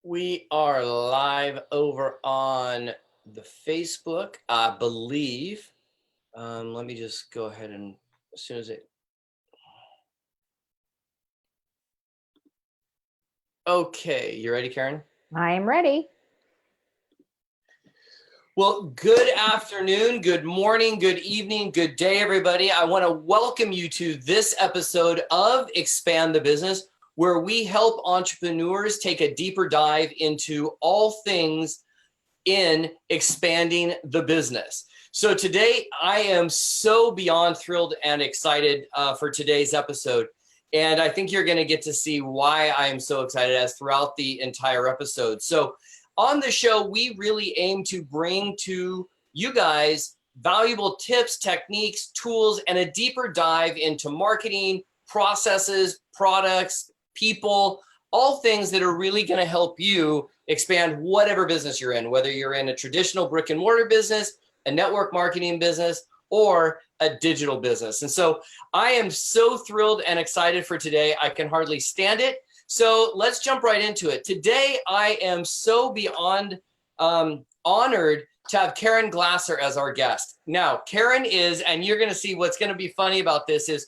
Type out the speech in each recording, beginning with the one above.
We are live over on the Facebook, I believe. Let me just go ahead and as soon as it. Okay, you ready, Caren? I am ready. Well, good afternoon, good morning, good evening, good day, everybody. I want to welcome you to this episode of Expand the Business, where we help entrepreneurs take a deeper dive into all things in expanding the business. So today I am so beyond thrilled and excited for today's episode. And I think you're going to get to see why I am so excited as throughout the entire episode. So on the show, we really aim to bring to you guys valuable tips, techniques, tools, and a deeper dive into marketing, processes, products, people, all things that are really going to help you expand whatever business you're in, whether you're in a traditional brick and mortar business, a network marketing business, or a digital business. And so I am so thrilled and excited for today. I can hardly stand it. So let's jump right into it. Today, I am so beyond honored to have Caren Glasser as our guest. Now, Caren is, and you're going to see what's going to be funny about this is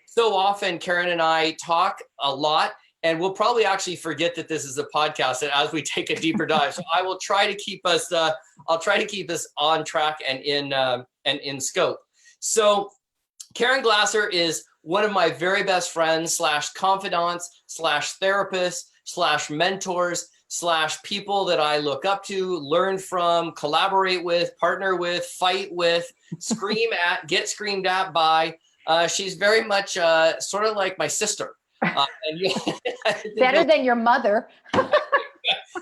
so often Caren and I talk a lot, and we'll probably actually forget that this is a podcast as we take a deeper dive. So I will try to keep us. I'll try to keep us on track and in scope. So Caren Glasser is one of my very best friends / confidants / therapists / mentors / people that I look up to, learn from, collaborate with, partner with, fight with, scream at, get screamed at by. She's very much sort of like my sister. Better than your mother.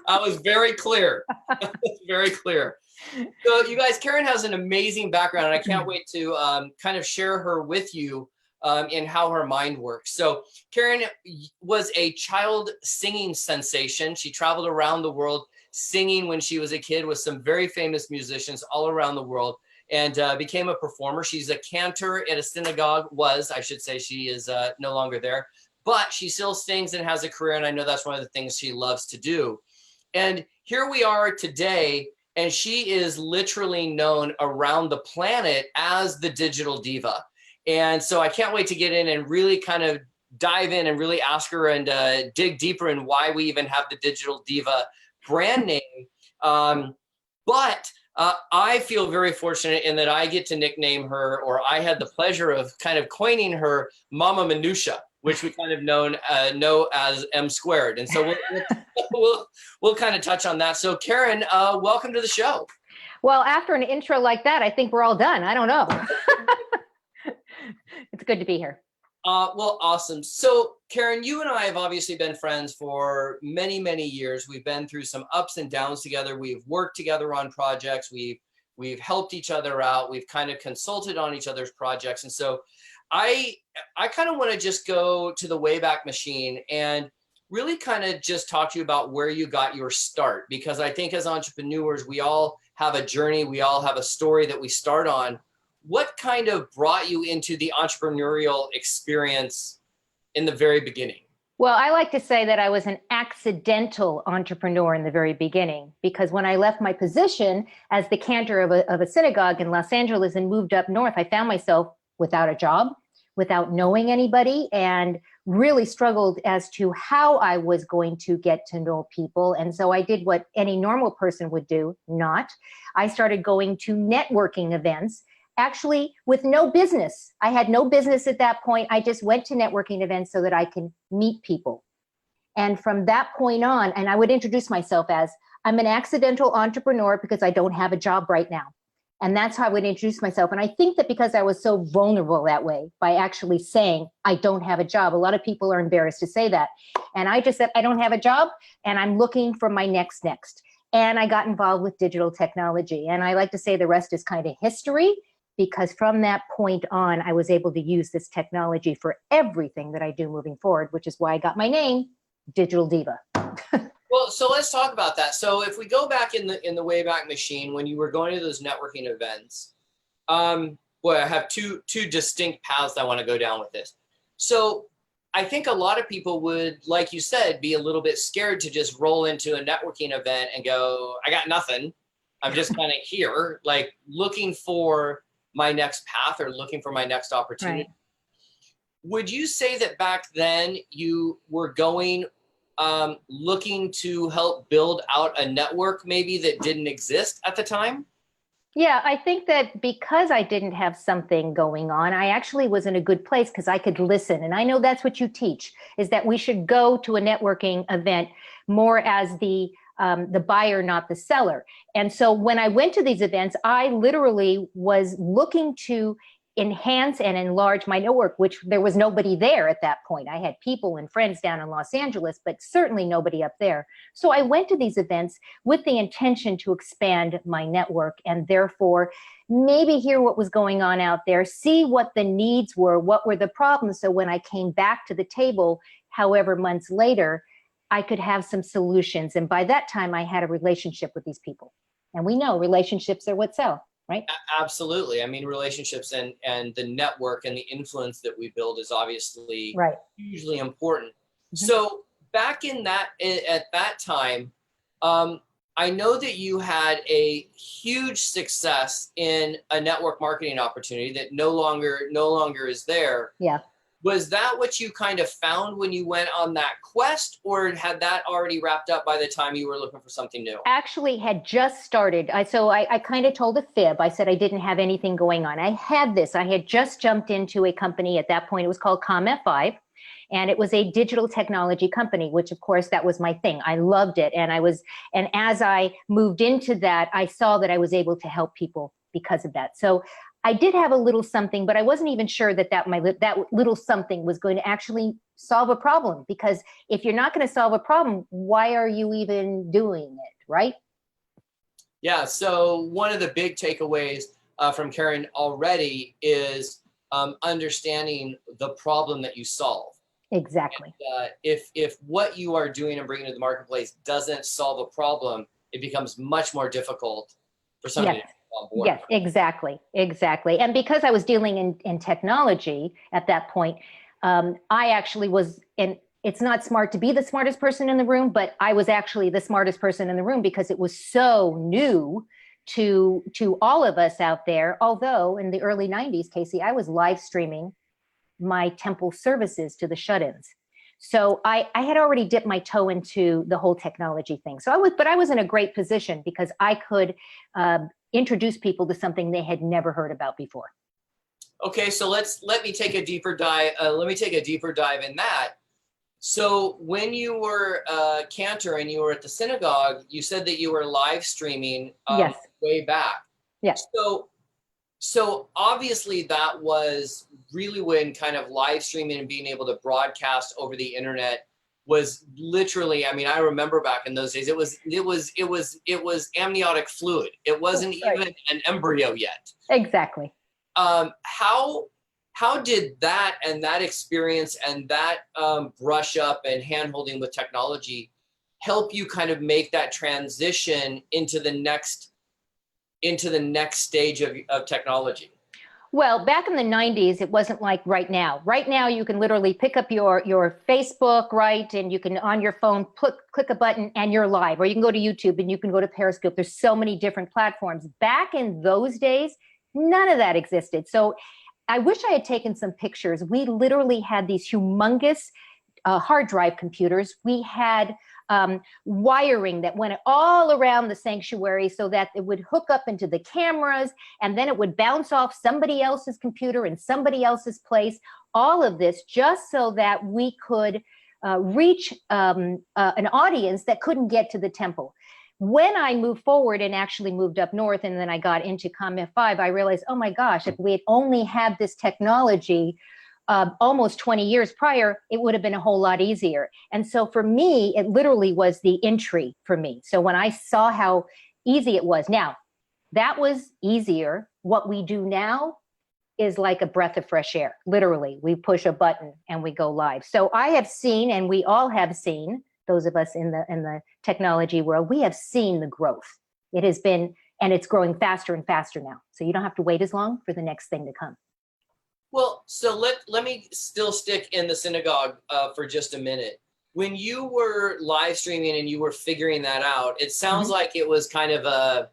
I was very clear. Very clear. So you guys, Caren has an amazing background, and I can't wait to kind of share her with you in how her mind works. So Caren was a child singing sensation. She traveled around the world singing when she was a kid with some very famous musicians all around the world, and became a performer. She's a cantor at a synagogue, I should say. She is no longer there. But she still sings and has a career, and I know that's one of the things she loves to do. And here we are today, and she is literally known around the planet as the digital diva. And so I can't wait to get in and really kind of dive in and really ask her and dig deeper in why we even have the digital diva brand name. But I feel very fortunate in that I get to nickname her, or I had the pleasure of kind of coining her Mama Minutia, which we kind of know as M squared. And so we'll kind of touch on that. So Caren, welcome to the show. Well, after an intro like that, I think we're all done. I don't know. It's good to be here. Well, awesome. So Caren, you and I have obviously been friends for many, many years. We've been through some ups and downs together. We've worked together on projects. We've helped each other out. We've kind of consulted on each other's projects. And so I kind of want to just go to the Wayback Machine and really kind of just talk to you about where you got your start, because I think as entrepreneurs, we all have a journey. We all have a story that we start on. What kind of brought you into the entrepreneurial experience in the very beginning? Well, I like to say that I was an accidental entrepreneur in the very beginning, because when I left my position as the cantor of a synagogue in Los Angeles and moved up north, I found myself without a job, without knowing anybody, and really struggled as to how I was going to get to know people. And so I did what any normal person would do, not. I started going to networking events, actually with no business. I had no business at that point. I just went to networking events so that I can meet people. And from that point on, and I would introduce myself as, I'm an accidental entrepreneur because I don't have a job right now. And that's how I would introduce myself. And I think that because I was so vulnerable that way, by actually saying, I don't have a job, a lot of people are embarrassed to say that. And I just said, I don't have a job, and I'm looking for my next. And I got involved with digital technology. And I like to say the rest is kind of history, because from that point on, I was able to use this technology for everything that I do moving forward, which is why I got my name, Digital Diva. Well, so let's talk about that. So if we go back in the Wayback Machine, when you were going to those networking events, I have two distinct paths I want to go down with this. So I think a lot of people would, like you said, be a little bit scared to just roll into a networking event and go, I got nothing. I'm just kind of here, like looking for my next path or looking for my next opportunity. Right. Would you say that back then you were going, looking to help build out a network maybe that didn't exist at the time? Yeah, I think that because I didn't have something going on, I actually was in a good place because I could listen. And I know that's what you teach, is that we should go to a networking event more as the buyer, not the seller. And so when I went to these events, I literally was looking to enhance and enlarge my network, which there was nobody there at that point. I had people and friends down in Los Angeles, but certainly nobody up there. So I went to these events with the intention to expand my network and therefore maybe hear what was going on out there, see what the needs were, what were the problems. So when I came back to the table, however months later, I could have some solutions. And by that time, I had a relationship with these people. And we know relationships are what sell, right? Absolutely. I mean, relationships and the network and the influence that we build is obviously Right. hugely important. Mm-hmm. So back in that, at that time, I know that you had a huge success in a network marketing opportunity that no longer is there. Yeah. Was that what you kind of found when you went on that quest, or had that already wrapped up by the time you were looking for something new? Actually had just started. I kind of told a fib. I said I didn't have anything going on. I had just jumped into a company at that point. It was called ComF5. And it was a digital technology company, which of course that was my thing. I loved it. And as I moved into that, I saw that I was able to help people because of that. So I did have a little something, but I wasn't even sure that little something was going to actually solve a problem. Because if you're not going to solve a problem, why are you even doing it, right? Yeah. So one of the big takeaways from Caren already is understanding the problem that you solve. Exactly. And, if what you are doing and bringing to the marketplace doesn't solve a problem, it becomes much more difficult for somebody Yes. to come on board. Yes, exactly. And because I was dealing in technology at that point, I actually was, and it's not smart to be the smartest person in the room, but I was actually the smartest person in the room because it was so new to all of us out there. Although in the early 90s, Casey, I was live streaming my temple services to the shut-ins. So I had already dipped my toe into the whole technology thing. But I was in a great position because I could introduce people to something they had never heard about before. Okay, so let me take a deeper dive. Let me take a deeper dive in that. So when you were cantor and you were at the synagogue, you said that you were live streaming Yes. way back. Yes. So obviously that was really when kind of live streaming and being able to broadcast over the internet was literally, I mean, I remember back in those days, it was amniotic fluid. It wasn't Right. even an embryo yet. Exactly. How did that and that experience and that brush up and handholding with technology help you kind of make that transition into the next stage of technology? Well, back in the 90s, it wasn't like right now. Right now, you can literally pick up your Facebook, right? And you can, on your phone, click a button and you're live. Or you can go to YouTube and you can go to Periscope. There's so many different platforms. Back in those days, none of that existed. So I wish I had taken some pictures. We literally had these humongous hard drive computers. We had wiring that went all around the sanctuary so that it would hook up into the cameras and then it would bounce off somebody else's computer in somebody else's place. All of this just so that we could reach an audience that couldn't get to the temple. When I moved forward and actually moved up north and then I got into ComF5, I realized, oh my gosh, if we had only had this technology almost 20 years prior, it would have been a whole lot easier. And so for me, it literally was the entry for me. So when I saw how easy it was, now that was easier. What we do now is like a breath of fresh air. Literally, we push a button and we go live. So I have seen, and we all have seen, those of us in the technology world, we have seen the growth. It has been, and it's growing faster and faster now. So you don't have to wait as long for the next thing to come. Well, so let me still stick in the synagogue for just a minute. When you were live streaming and you were figuring that out, it sounds like it was kind of a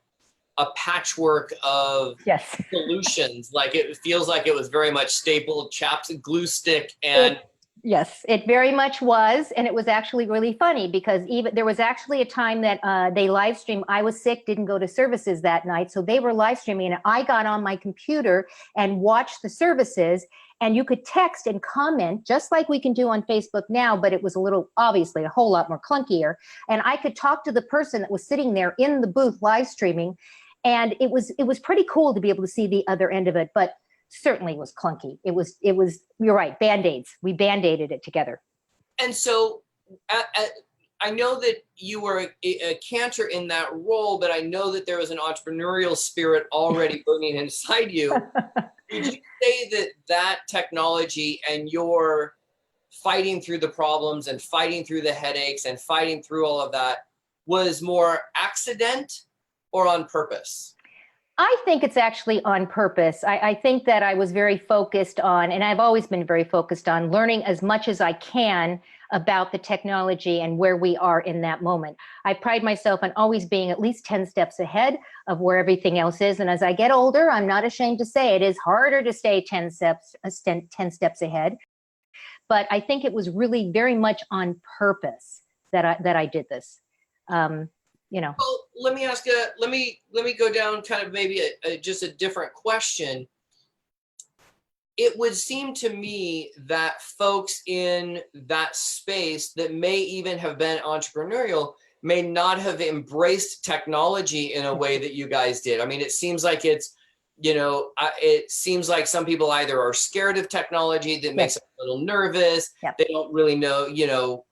patchwork of Yes. solutions. Like it feels like it was very much stapled, chaps, glue stick, and Yes, it very much was. And it was actually really funny because even there was actually a time that they live streamed. I was sick, didn't go to services that night. So they were live streaming and I got on my computer and watched the services, and you could text and comment just like we can do on Facebook now, but it was a little, obviously a whole lot more clunkier. And I could talk to the person that was sitting there in the booth live streaming. And it was pretty cool to be able to see the other end of it. But certainly was clunky. It was, you're right, Band-Aids. We Band-Aided it together. And so I know that you were a cantor in that role, but I know that there was an entrepreneurial spirit already burning inside you. Would you say that that technology and your fighting through the problems and fighting through the headaches and fighting through all of that was more accident or on purpose? I think it's actually on purpose. I think that I was very focused on, and I've always been very focused on learning as much as I can about the technology and where we are in that moment. I pride myself on always being at least 10 steps ahead of where everything else is. And as I get older, I'm not ashamed to say it is harder to stay 10 steps ahead. But I think it was really very much on purpose that I did this. Well, let me ask you, let me go down kind of maybe just a different question. It would seem to me that folks in that space that may even have been entrepreneurial may not have embraced technology in a way that you guys did. I mean, it seems like it seems like some people either are scared of technology that makes them a little nervous. Yep. They don't really know,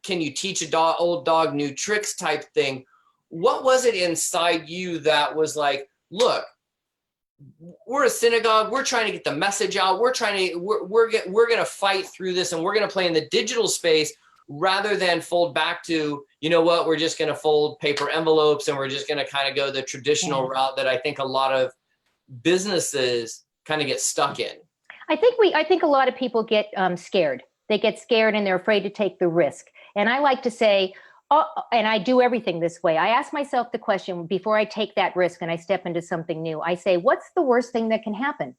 can you teach old dog new tricks type thing? What was it inside you that was like, look, we're a synagogue. We're trying to get the message out. We're going to fight through this, and we're going to play in the digital space rather than fold back to, you know what, we're just going to fold paper envelopes and we're just going to kind of go the traditional route that I think a lot of businesses kind of get stuck in. I think a lot of people get scared. They get scared and they're afraid to take the risk. And I like to say, and I do everything this way. I ask myself the question before I take that risk and I step into something new. I say, what's the worst thing that can happen?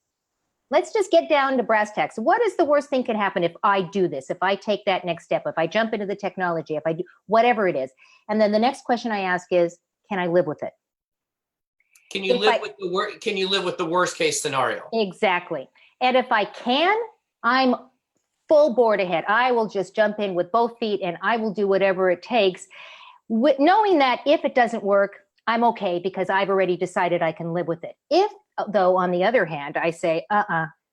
Let's just get down to brass tacks. What is the worst thing can happen if I do this, if I take that next step, if I jump into the technology, if I do whatever it is? And then the next question I ask is, can I live with it? Can you live with the worst case scenario? Exactly. And if I can, I'm full board ahead. I will just jump in with both feet and I will do whatever it takes, knowing that if it doesn't work, I'm okay because I've already decided I can live with it. If, though, on the other hand, I say,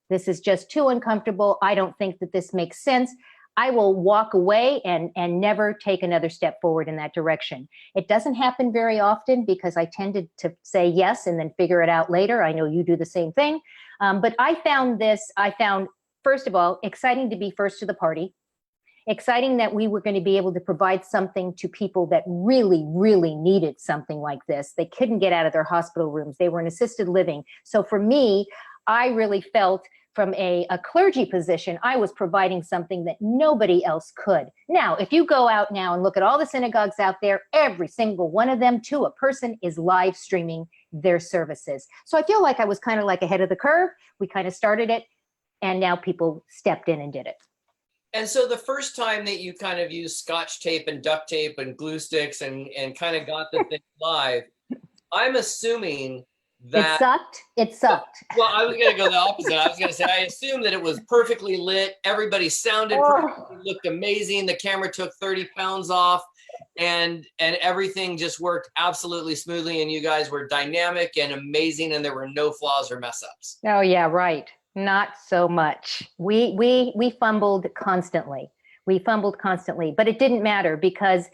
this is just too uncomfortable, I don't think that this makes sense, I will walk away and never take another step forward in that direction. It doesn't happen very often because I tended to say yes and then figure it out later. I know you do the same thing. But I found, first of all, exciting to be first to the party. Exciting that we were going to be able to provide something to people that really, really needed something like this. They couldn't get out of their hospital rooms. They were in assisted living. So for me, I really felt from a clergy position, I was providing something that nobody else could. Now, if you go out now and look at all the synagogues out there, every single one of them, to a person, is live streaming their services. So I feel like I was kind of like ahead of the curve. We kind of started it, and now people stepped in and did it. And so the first time that you kind of used Scotch tape and duct tape and glue sticks and kind of got the thing live, I'm assuming that it sucked. Well, I was going to go the opposite. I was going to say, I assume that it was perfectly lit. Everybody sounded perfect, looked amazing. The camera took 30 pounds off and everything just worked absolutely smoothly. And you guys were dynamic and amazing. And there were no flaws or mess ups. Oh yeah. Right. Not so much. We fumbled constantly. But it didn't matter because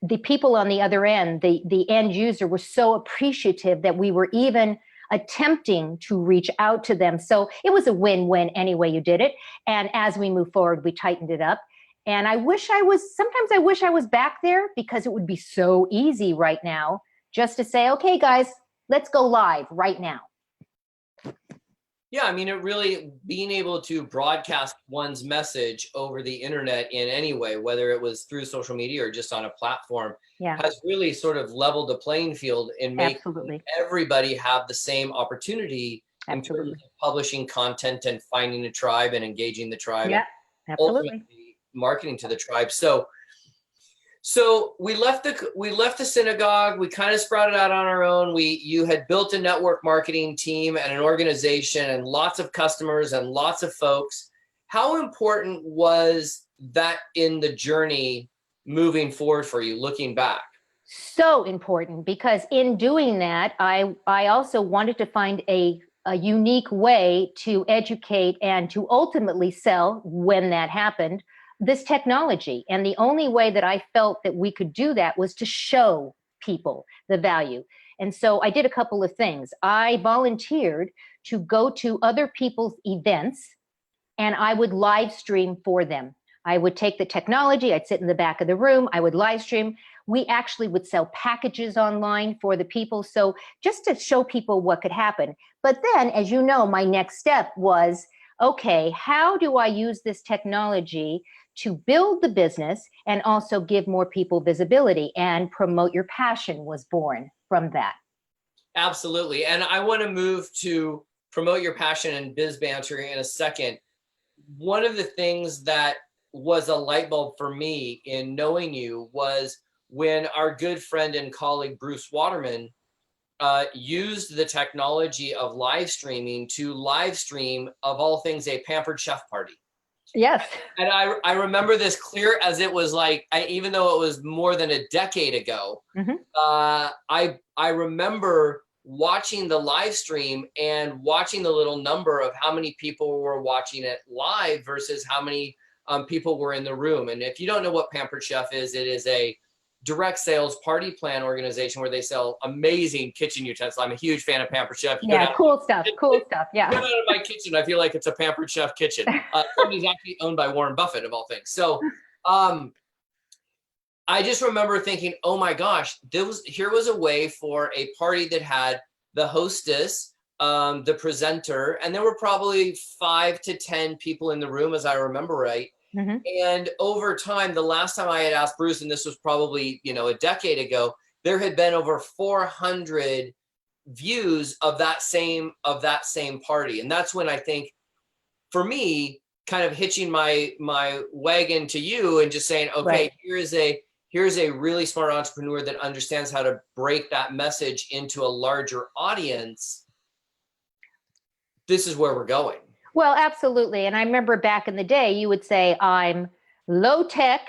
the people on the other end, the end user, were so appreciative that we were even attempting to reach out to them. So it was a win-win any way you did it. And as we move forward, we tightened it up. And sometimes I wish I was back there because it would be so easy right now just to say, okay, guys, let's go live right now. Yeah, I mean, it really being able to broadcast one's message over the internet in any way, whether it was through social media or just on a platform, Yeah, has really sort of leveled the playing field in making absolutely. everybody have the same opportunity in terms Absolutely. of publishing content and finding a tribe and engaging the tribe and Yeah, absolutely. ultimately marketing to the tribe. So we left the synagogue. We kind of sprouted out on our own. You had built a network marketing team and an organization and lots of customers and lots of folks. How important was that in the journey moving forward for you, looking back? So important, because in doing that, I also wanted to find a unique way to educate and to ultimately sell, when that happened, this technology. And the only way that I felt that we could do that was to show people the value. And so I did a couple of things. I volunteered to go to other people's events and I would live stream for them. I would take the technology, I'd sit in the back of the room, I would live stream. We actually would sell packages online for the people. So just to show people what could happen. But then, as you know, my next step was, okay, how do I use this technology to build the business and also give more people visibility? And Promote Your Passion was born from that. Absolutely. And I want to move to promote your passion and biz banter in a second. One of the things that was a light bulb for me in knowing you was when our good friend and colleague Bruce Waterman used the technology of live streaming to live stream, of all things, a Pampered Chef party. Yes. And I remember this clear as it was like, even though it was more than a decade ago, Mm-hmm. I remember watching the live stream and watching the little number of how many people were watching it live versus how many people were in the room. And if you don't know what Pampered Chef is, it is a direct sales party plan organization where they sell amazing kitchen utensils. I'm a huge fan of Pampered Chef. You go Yeah, down, cool stuff. Cool stuff. you go Yeah. down to my kitchen, I feel like it's a Pampered Chef kitchen. Company's actually owned by Warren Buffett, of all things. So I just remember thinking, oh my gosh, here was a way for a party that had the hostess, the presenter, and there were probably 5 to 10 people in the room, as I remember right. Mm-hmm. And over time, the last time I had asked Bruce, and this was probably, a decade ago, there had been over 400 views of that same party. And that's when I think, for me, kind of hitching my wagon to you and just saying, okay, Right. here's a really smart entrepreneur that understands how to break that message into a larger audience. This is where we're going. Well, absolutely. And I remember back in the day, you would say, I'm low tech,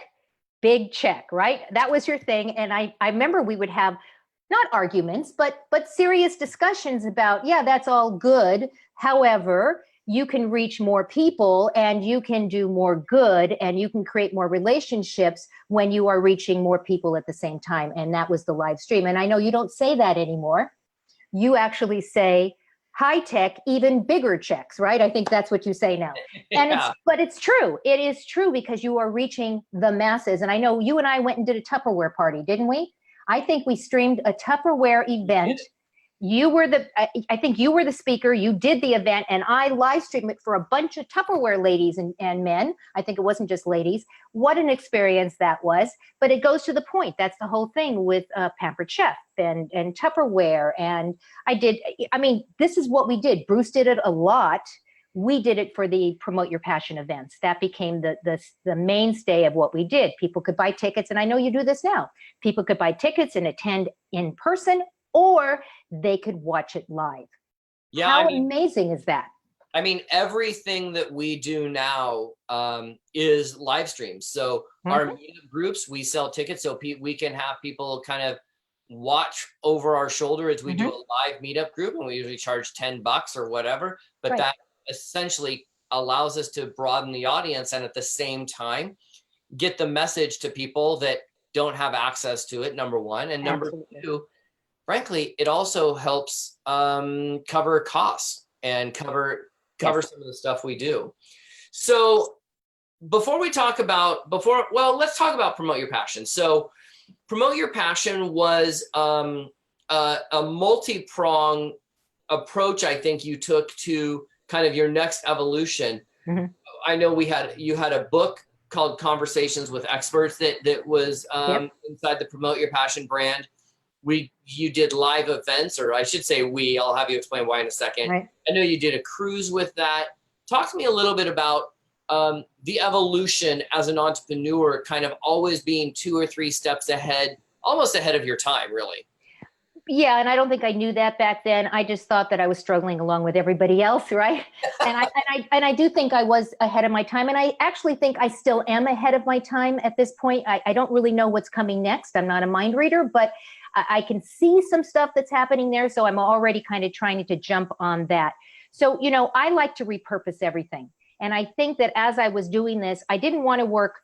big check, right? That was your thing. And I remember we would have not arguments, but serious discussions about, yeah, that's all good. However, you can reach more people and you can do more good and you can create more relationships when you are reaching more people at the same time. And that was the live stream. And I know you don't say that anymore. You actually say, high tech, even bigger checks, right? I think that's what you say now. And Yeah. but it's true. It is true because you are reaching the masses. And I know you and I went and did a Tupperware party, didn't we? I think we streamed a Tupperware event. You were I think you were the speaker. You did the event, and I live streamed it for a bunch of Tupperware ladies and men. I think it wasn't just ladies. What an experience that was. But it goes to the point. That's the whole thing with Pampered Chef and Tupperware. And this is what we did. Bruce did it a lot. We did it for the Promote Your Passion events. That became the mainstay of what we did. People could buy tickets, and I know you do this now. People could buy tickets and attend in person, or they could watch it live. Yeah, How amazing is that? I mean, everything that we do now is live streams. So our meetup groups, we sell tickets so we can have people kind of watch over our shoulder as we do a live meetup group, and we usually charge $10 or whatever. But that essentially allows us to broaden the audience and at the same time get the message to people that don't have access to it, number one. And number two, frankly, it also helps cover costs and cover some of the stuff we do. So let's talk about Promote Your Passion. So Promote Your Passion was a multi-pronged approach I think you took to kind of your next evolution. Mhm. I know you had a book called Conversations with Experts that was Yep. inside the Promote Your Passion brand. You did live events, or I should say I'll have you explain why in a second. Right. I know you did a cruise with that. Talk to me a little bit about the evolution as an entrepreneur, kind of always being 2 or 3 steps ahead, almost ahead of your time, really. Yeah, and I don't think I knew that back then. I just thought that I was struggling along with everybody else, right? And I do think I was ahead of my time, and I actually think I still am ahead of my time at this point. I don't really know what's coming next. I'm not a mind reader, but I can see some stuff that's happening there, so I'm already kind of trying to jump on that. So, I like to repurpose everything, and I think that as I was doing this, I didn't want to work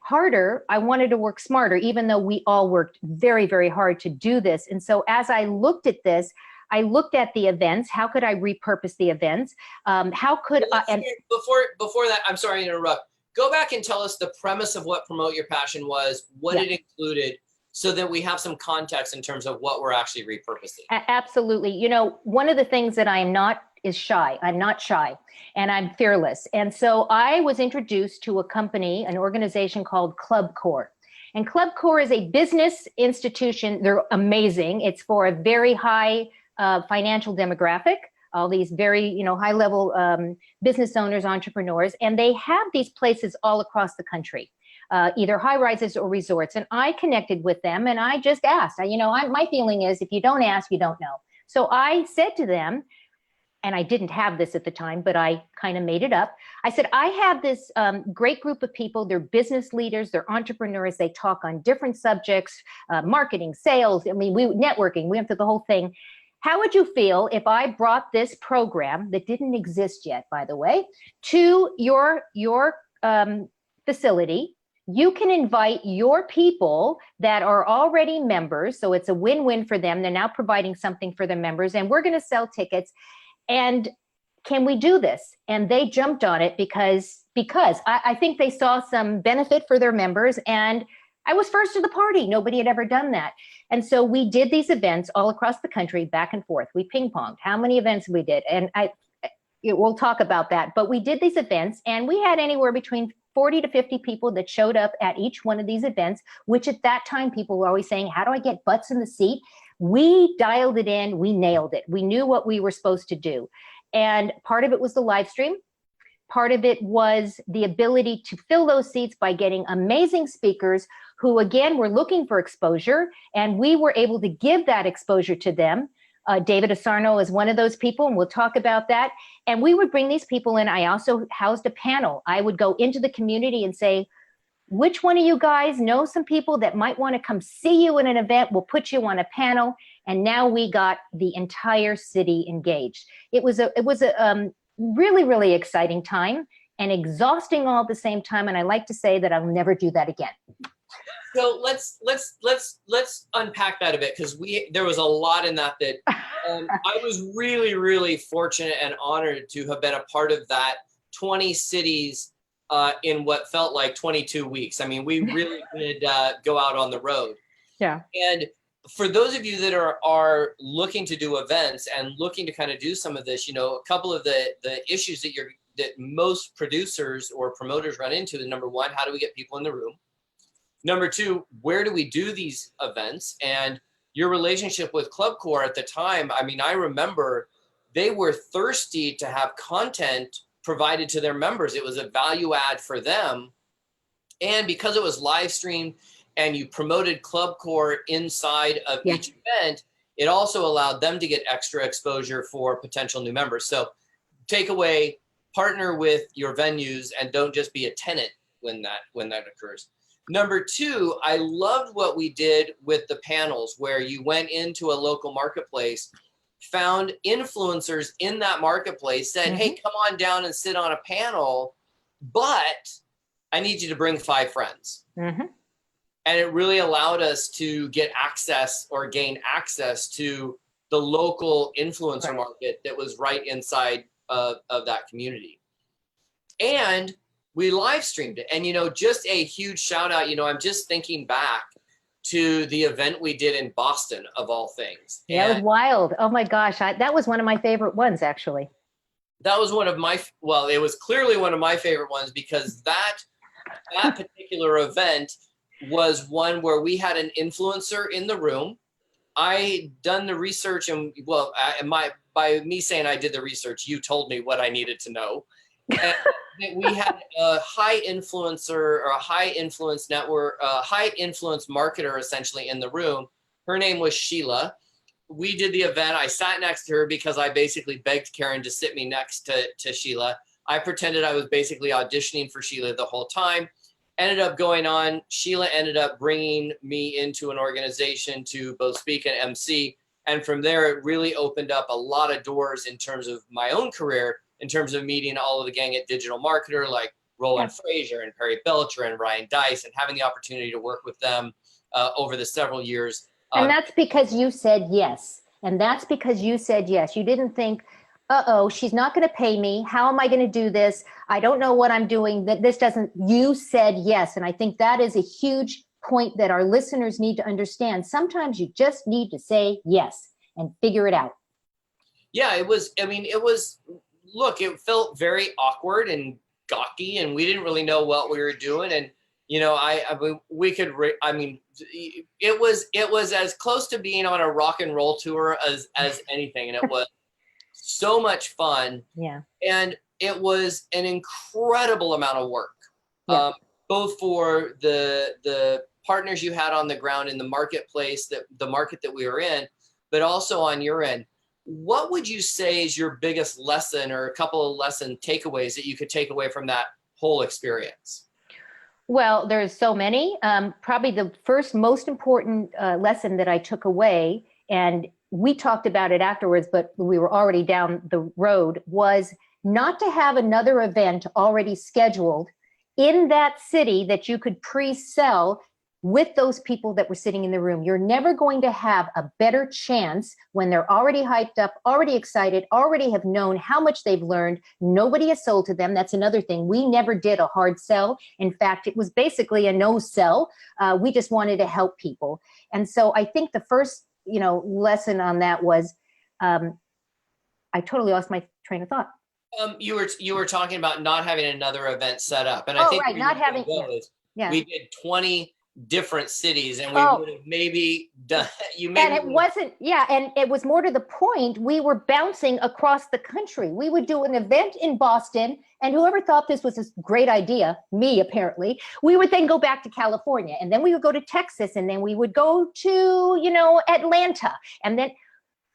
harder. I wanted to work smarter, even though we all worked very, very hard to do this. And so as I looked at this, I looked at the events. How could I repurpose the events? How could I? And Before that, I'm sorry to interrupt. Go back and tell us the premise of what Promote Your Passion was, what it included, so that we have some context in terms of what we're actually repurposing. Absolutely. One of the things that I am not is shy. I'm not shy, and I'm fearless. And so I was introduced to a company, an organization called Club Core. And Club Core is a business institution. They're amazing. It's for a very high financial demographic, all these very, high level business owners, entrepreneurs, and they have these places all across the country. Either high rises or resorts. And I connected with them and I just asked. My feeling is if you don't ask, you don't know. So I said to them, and I didn't have this at the time, but I kind of made it up. I said, I have this great group of people. They're business leaders, they're entrepreneurs. They talk on different subjects, marketing, sales. Networking, we went through the whole thing. How would you feel if I brought this program that didn't exist yet, by the way, to your facility? You can invite your people that are already members. So it's a win-win for them. They're now providing something for their members, and we're going to sell tickets. And can we do this? And they jumped on it because I think they saw some benefit for their members, and I was first to the party. Nobody had ever done that. And so we did these events all across the country, back and forth. We ping-ponged how many events we did. And we'll talk about that. But we did these events, and we had anywhere between 40 to 50 people that showed up at each one of these events, which at that time, people were always saying, how do I get butts in the seat? We dialed it in, we nailed it. We knew what we were supposed to do. And part of it was the live stream. Part of it was the ability to fill those seats by getting amazing speakers who, again, were looking for exposure. And we were able to give that exposure to them. David Asarno is one of those people, and we'll talk about that. And we would bring these people in. I also housed a panel. I would go into the community and say, which one of you guys know some people that might want to come see you in an event? We'll put you on a panel. And now we got the entire city engaged. It was a really, really exciting time and exhausting all at the same time. And I like to say that I'll never do that again. So let's unpack that a bit, because there was a lot in that I was really, really fortunate and honored to have been a part of that 20 cities in what felt like 22 weeks. I mean, we really did go out on the road. Yeah. And for those of you that are looking to do events and looking to kind of do some of this, a couple of the issues that most producers or promoters run into is, number one, how do we get people in the room? Number two, where do we do these events? And your relationship with Club Core at the time, I mean, I remember they were thirsty to have content provided to their members. It was a value add for them. And because it was live streamed and you promoted Club Core inside of each event, it also allowed them to get extra exposure for potential new members. So takeaway, partner with your venues and don't just be a tenant when that occurs. Number two, I loved what we did with the panels, where you went into a local marketplace, found influencers in that marketplace, said, hey, come on down and sit on a panel, but I need you to bring 5 friends. And it really allowed us to get access or gain access to the local influencer market that was right inside of that community. And we live streamed it. And, just a huge shout out, I'm just thinking back to the event we did in Boston, of all things. Yeah, it was wild. Oh my gosh. That was one of my favorite ones, actually. that was one of my, well, it was clearly one of my favorite ones, because that particular event was one where we had an influencer in the room. I done the research, and well, by me saying I did the research, you told me what I needed to know. And we had a high influencer, or a high influence network, a high influence marketer essentially in the room. Her name was Sheila. We did the event. I sat next to her because I basically begged Caren to sit me next to Sheila. I pretended I was basically auditioning for Sheila the whole time. Ended up going on. Sheila ended up bringing me into an organization to both speak and MC. And from there, it really opened up a lot of doors in terms of my own career, in terms of meeting all of the gang at Digital Marketer, like Roland Frazier and Perry Belcher and Ryan Dice, and having the opportunity to work with them over the several years. And that's because you said yes. And that's because you said yes. You didn't think, uh-oh, she's not going to pay me. How am I going to do this? I don't know what I'm doing. That this doesn't, you said yes. And I think that is a huge point that our listeners need to understand. Sometimes you just need to say yes and figure it out. Yeah, it was, I mean, it was, look, it felt very awkward and gawky, and we didn't really know what we were doing. And you know, we could, I mean, it was as close to being on a rock and roll tour as anything. And it was so much fun. Yeah. And it was an incredible amount of work, both for the partners you had on the ground in the marketplace, the market that we were in, but also on your end. What would you say is your biggest lesson, or a couple of lesson takeaways that you could take away from that whole experience? Well, there's so many. Probably the first most important lesson that I took away, and we talked about it afterwards, but we were already down the road, was not to have another event already scheduled in that city that you could pre-sell with those people that were sitting in the room. You're never going to have a better chance when they're already hyped up, already excited, already have known how much they've learned. Nobody has sold to them. That's another thing. We never did a hard sell. In fact, it was basically a no sell. We just wanted to help people. And so I think the first, lesson on that was, I totally lost my train of thought. You were talking about not having another event set up, and I think right, not having. We did 20 different cities, and we would have maybe done. And it wasn't. Yeah, and it was more to the point. We were bouncing across the country. We would do an event in Boston, and whoever thought this was a great idea, me apparently, we would then go back to California, and then we would go to Texas, and then we would go to Atlanta, and then.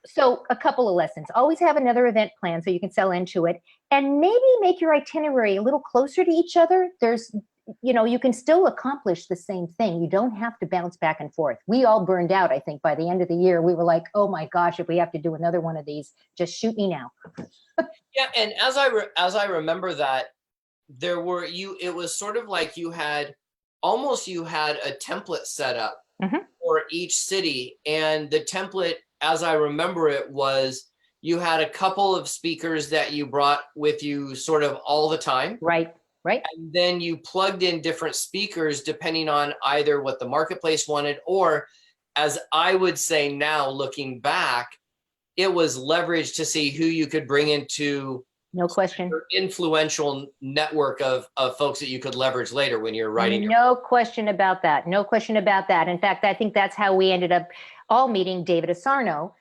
So a couple of lessons. Always have another event planned so you can sell into it, and maybe make your itinerary a little closer to each other. There's, you can still accomplish the same thing. You don't have to bounce back and forth. We all burned out, I think, by the end of the year. We were like, oh my gosh, if we have to do another one of these, just shoot me now. Yeah, and as I remember that, it was sort of like you had a template set up for each city, and the template, as I remember it, was you had a couple of speakers that you brought with you sort of all the time. Right. And then you plugged in different speakers depending on either what the marketplace wanted, or, as I would say now, looking back, it was leverage to see who you could bring into no question your influential network of folks that you could leverage later when you're writing. No question about that. No question about that. In fact, I think that's how we ended up all meeting David Asarno,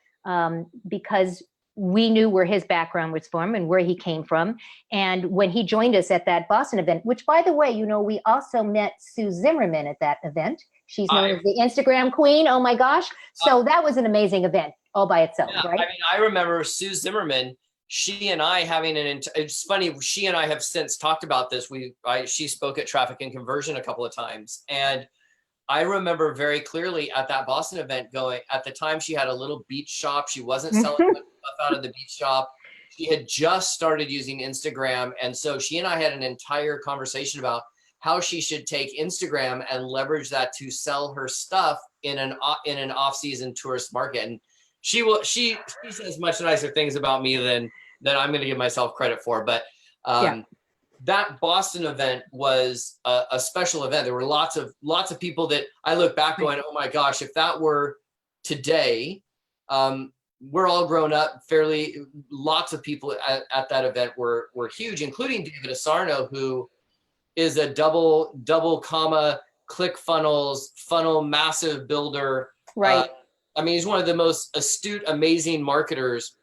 because we knew where his background was from and where he came from. And when he joined us at that Boston event, which, by the way, we also met Sue Zimmerman at that event. She's known as the Instagram queen. Oh my gosh. So that was an amazing event all by itself, right? I mean, I remember Sue Zimmerman, she and I having it's funny, she and I have since talked about this. She spoke at Traffic and Conversion a couple of times. And I remember very clearly at that Boston event at the time she had a little beach shop. She wasn't selling stuff out of the beach shop. She had just started using Instagram. And so she and I had an entire conversation about how she should take Instagram and leverage that to sell her stuff in an off-season tourist market. And she says much nicer things about me than I'm going to give myself credit for. But that Boston event was a special event. There were lots of people that I look back going, oh my gosh, if that were today, we're all grown up fairly, lots of people at that event were huge, including David Asarno, who is a double comma funnel massive builder. Right. I mean, he's one of the most astute, amazing marketers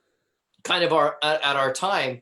kind of at our time.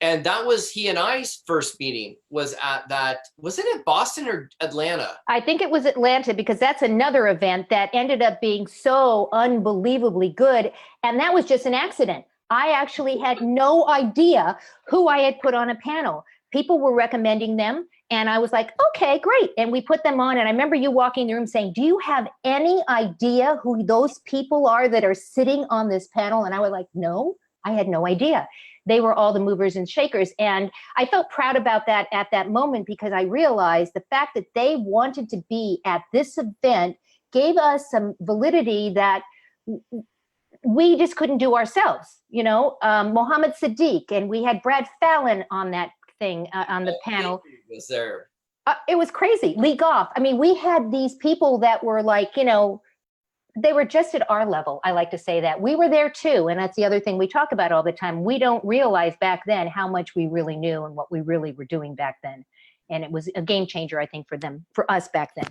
And that was he and I's first meeting was at that. Was it at Boston or Atlanta? I think it was Atlanta, because that's another event that ended up being so unbelievably good. And that was just an accident. I actually had no idea who I had put on a panel. People were recommending them. And I was like, okay, great. And we put them on. And I remember you walking in the room saying, do you have any idea who those people are that are sitting on this panel? And I was like, no, I had no idea. They were all the movers and shakers. And I felt proud about that at that moment, because I realized the fact that they wanted to be at this event gave us some validity that we just couldn't do ourselves. Mohammed Sadiq, and we had Brad Fallon on that thing, on the panel. Was there? It was crazy. Lee Goff. I mean, we had these people that were like, they were just at our level. I like to say that. We were there too. And that's the other thing we talk about all the time. We don't realize back then how much we really knew and what we really were doing back then. And it was a game changer, I think, for us back then.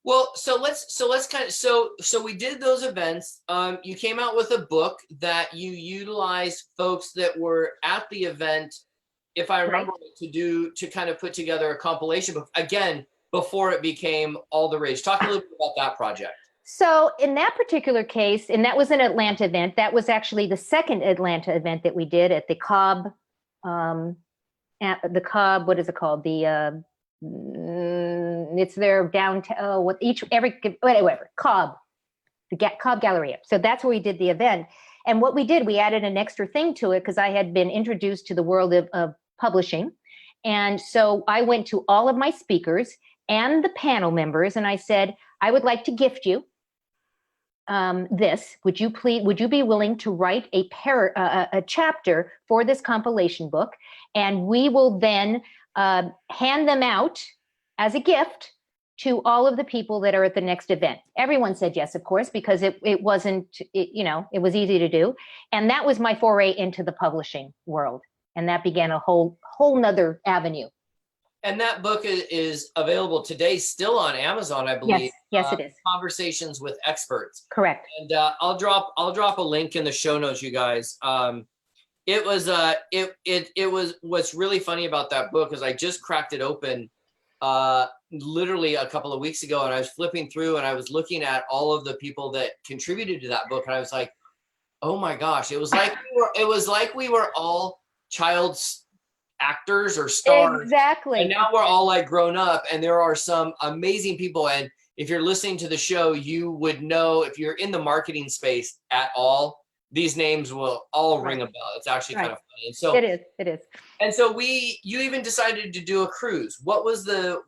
Well, so let's kind of, so we did those events. You came out with a book that you utilized folks that were at the event, if I remember, right, to kind of put together a compilation book, again, before it became all the rage. Talk a little bit about that project. So in that particular case, and that was an Atlanta event, that was actually the second Atlanta event that we did at the Cobb, what is it called? It's their downtown, whatever, Cobb, Cobb Galleria. So that's where we did the event. And what we did, we added an extra thing to it because I had been introduced to the world of publishing. And so I went to all of my speakers and the panel members, and I said, I would like to gift you this. Would you be willing to write a chapter for this compilation book? And we will then hand them out as a gift to all of the people that are at the next event. Everyone said yes, of course, because it was easy to do. And that was my foray into the publishing world. And that began a whole nother avenue. And that book is available today, still on Amazon, I believe. Yes, it is. Conversations with Experts. Correct. And I'll drop a link in the show notes, you guys. It was what's really funny about that book is I just cracked it open literally a couple of weeks ago, and I was flipping through and I was looking at all of the people that contributed to that book, and I was like, oh my gosh, it was like we were all child actors or stars. Exactly. And now we're all like grown up, and there are some amazing people. And if you're listening to the show, you would know, if you're in the marketing space at all, these names will all ring a bell. It's actually kind of funny. And so it is. And so you even decided to do a cruise. What was the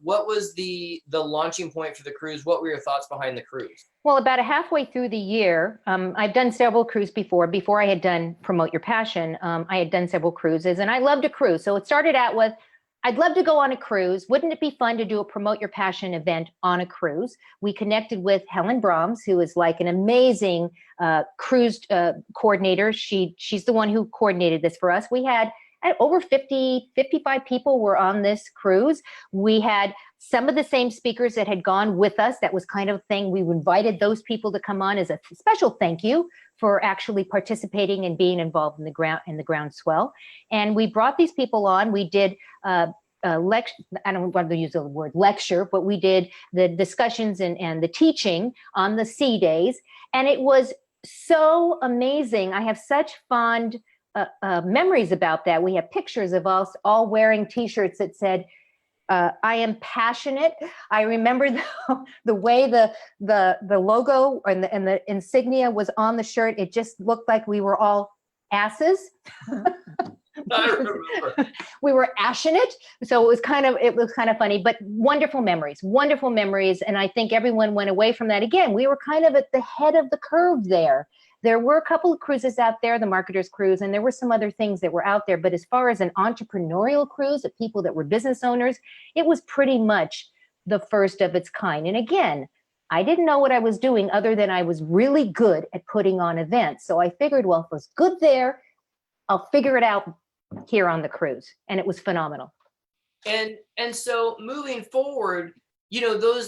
launching point for the cruise? What were your thoughts behind the cruise? Well, about halfway through the year, I've done several cruises before I had done Promote Your Passion. I had done several cruises, and I loved a cruise. So it started out with, I'd love to go on a cruise. Wouldn't it be fun to do a Promote Your Passion event on a cruise? We connected with Helen Brahms, who is like an amazing cruise coordinator. She's the one who coordinated this for us. We had over 55 people were on this cruise. We had some of the same speakers that had gone with us. That was kind of a thing. We invited those people to come on as a special thank you for actually participating and being involved in the groundswell. And we brought these people on. We did lecture. I don't want to use the word lecture, but we did the discussions and the teaching on the sea days. And it was so amazing. I have such fond memories about that. We have pictures of us all wearing T-shirts that said, I am passionate. I remember the way the logo and the insignia was on the shirt. It just looked like we were all asses. I remember. We were passionate. So it was kind of funny, but wonderful memories. And I think everyone went away from that. Again, we were kind of at the head of the curve there. There were a couple of cruises out there, the Marketers Cruise, and there were some other things that were out there. But as far as an entrepreneurial cruise of people that were business owners, it was pretty much the first of its kind. And again, I didn't know what I was doing other than I was really good at putting on events. So I figured, well, if it was good there, I'll figure it out here on the cruise. And it was phenomenal. And so moving forward, you know,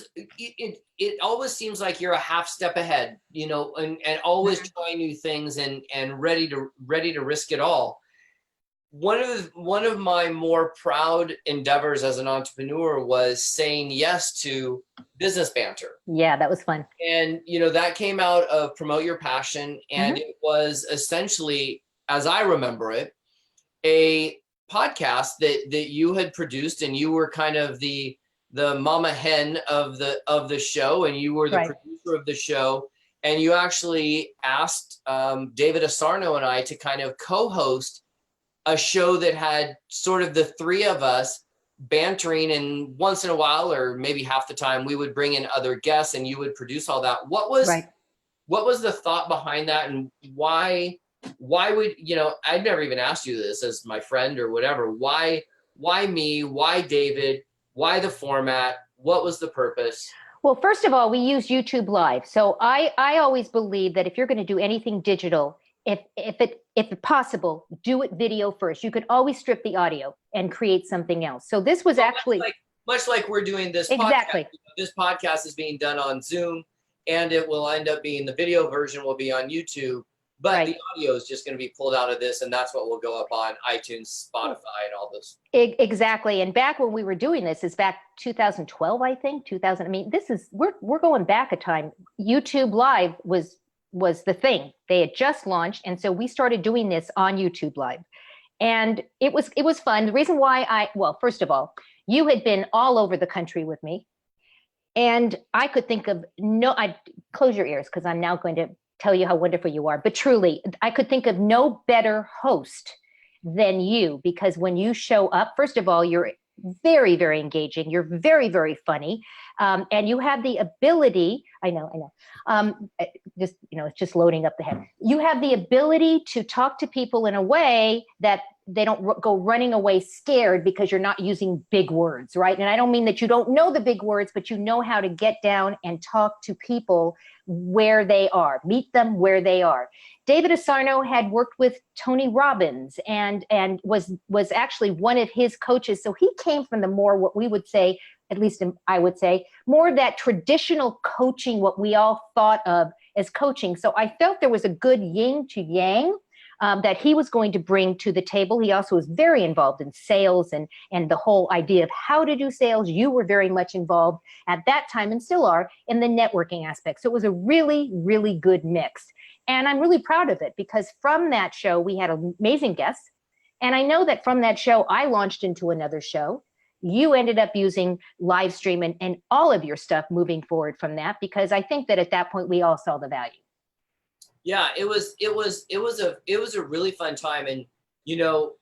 it always seems like you're a half step ahead, you know, and always trying new things and ready to risk it all. One of my more proud endeavors as an entrepreneur was saying yes to Business Banter. Yeah, that was fun. And, you know, that came out of Promote Your Passion. And it was essentially, as I remember it, a podcast that you had produced, and you were kind of the mama hen of the show, and you were the producer of the show. And you actually asked David Asarno and I to kind of co-host a show that had sort of the three of us bantering, and once in a while, or maybe half the time, we would bring in other guests and you would produce all that. What was the thought behind that, and why would, you know, I'd never even asked you this as my friend or whatever. Why me? Why David? Why the format? What was the purpose? Well, first of all, we use YouTube Live. So I always believe that if you're going to do anything digital, if possible, do it video first. You could always strip the audio and create something else. So this was actually much like we're doing this exactly. podcast. This podcast is being done on Zoom, and it will end up being, the video version will be on YouTube, but the audio is just going to be pulled out of this, and that's what will go up on iTunes, Spotify, and all those. Exactly. And back when we were doing this is back 2012, I think 2000. I mean, this is we're going back a time. YouTube Live was the thing. They had just launched. And so we started doing this on YouTube Live. And it was fun. The reason why first of all, you had been all over the country with me. And I could think of I'd close your ears because I'm now going to tell you how wonderful you are. But truly, I could think of no better host than you, because when you show up, first of all, you're very, very engaging. You're very, very funny. And you have the ability, I know. Just, you know, it's just loading up the head. You have the ability to talk to people in a way that they don't go running away scared because you're not using big words, right? And I don't mean that you don't know the big words, but you know how to get down and talk to people where they are, meet them where they are. David Asarno had worked with Tony Robbins and was actually one of his coaches. So he came from the more, what we would say, at least I would say, more that traditional coaching, what we all thought of as coaching. So I felt there was a good yin to yang that he was going to bring to the table. He also was very involved in sales and the whole idea of how to do sales. You were very much involved at that time, and still are, in the networking aspect. So it was a really, really good mix. And I'm really proud of it, because from that show, we had amazing guests. And I know that from that show, I launched into another show. You ended up using live stream and all of your stuff moving forward from that, because I think that at that point, we all saw the value. Yeah, it was a really fun time. And, you know,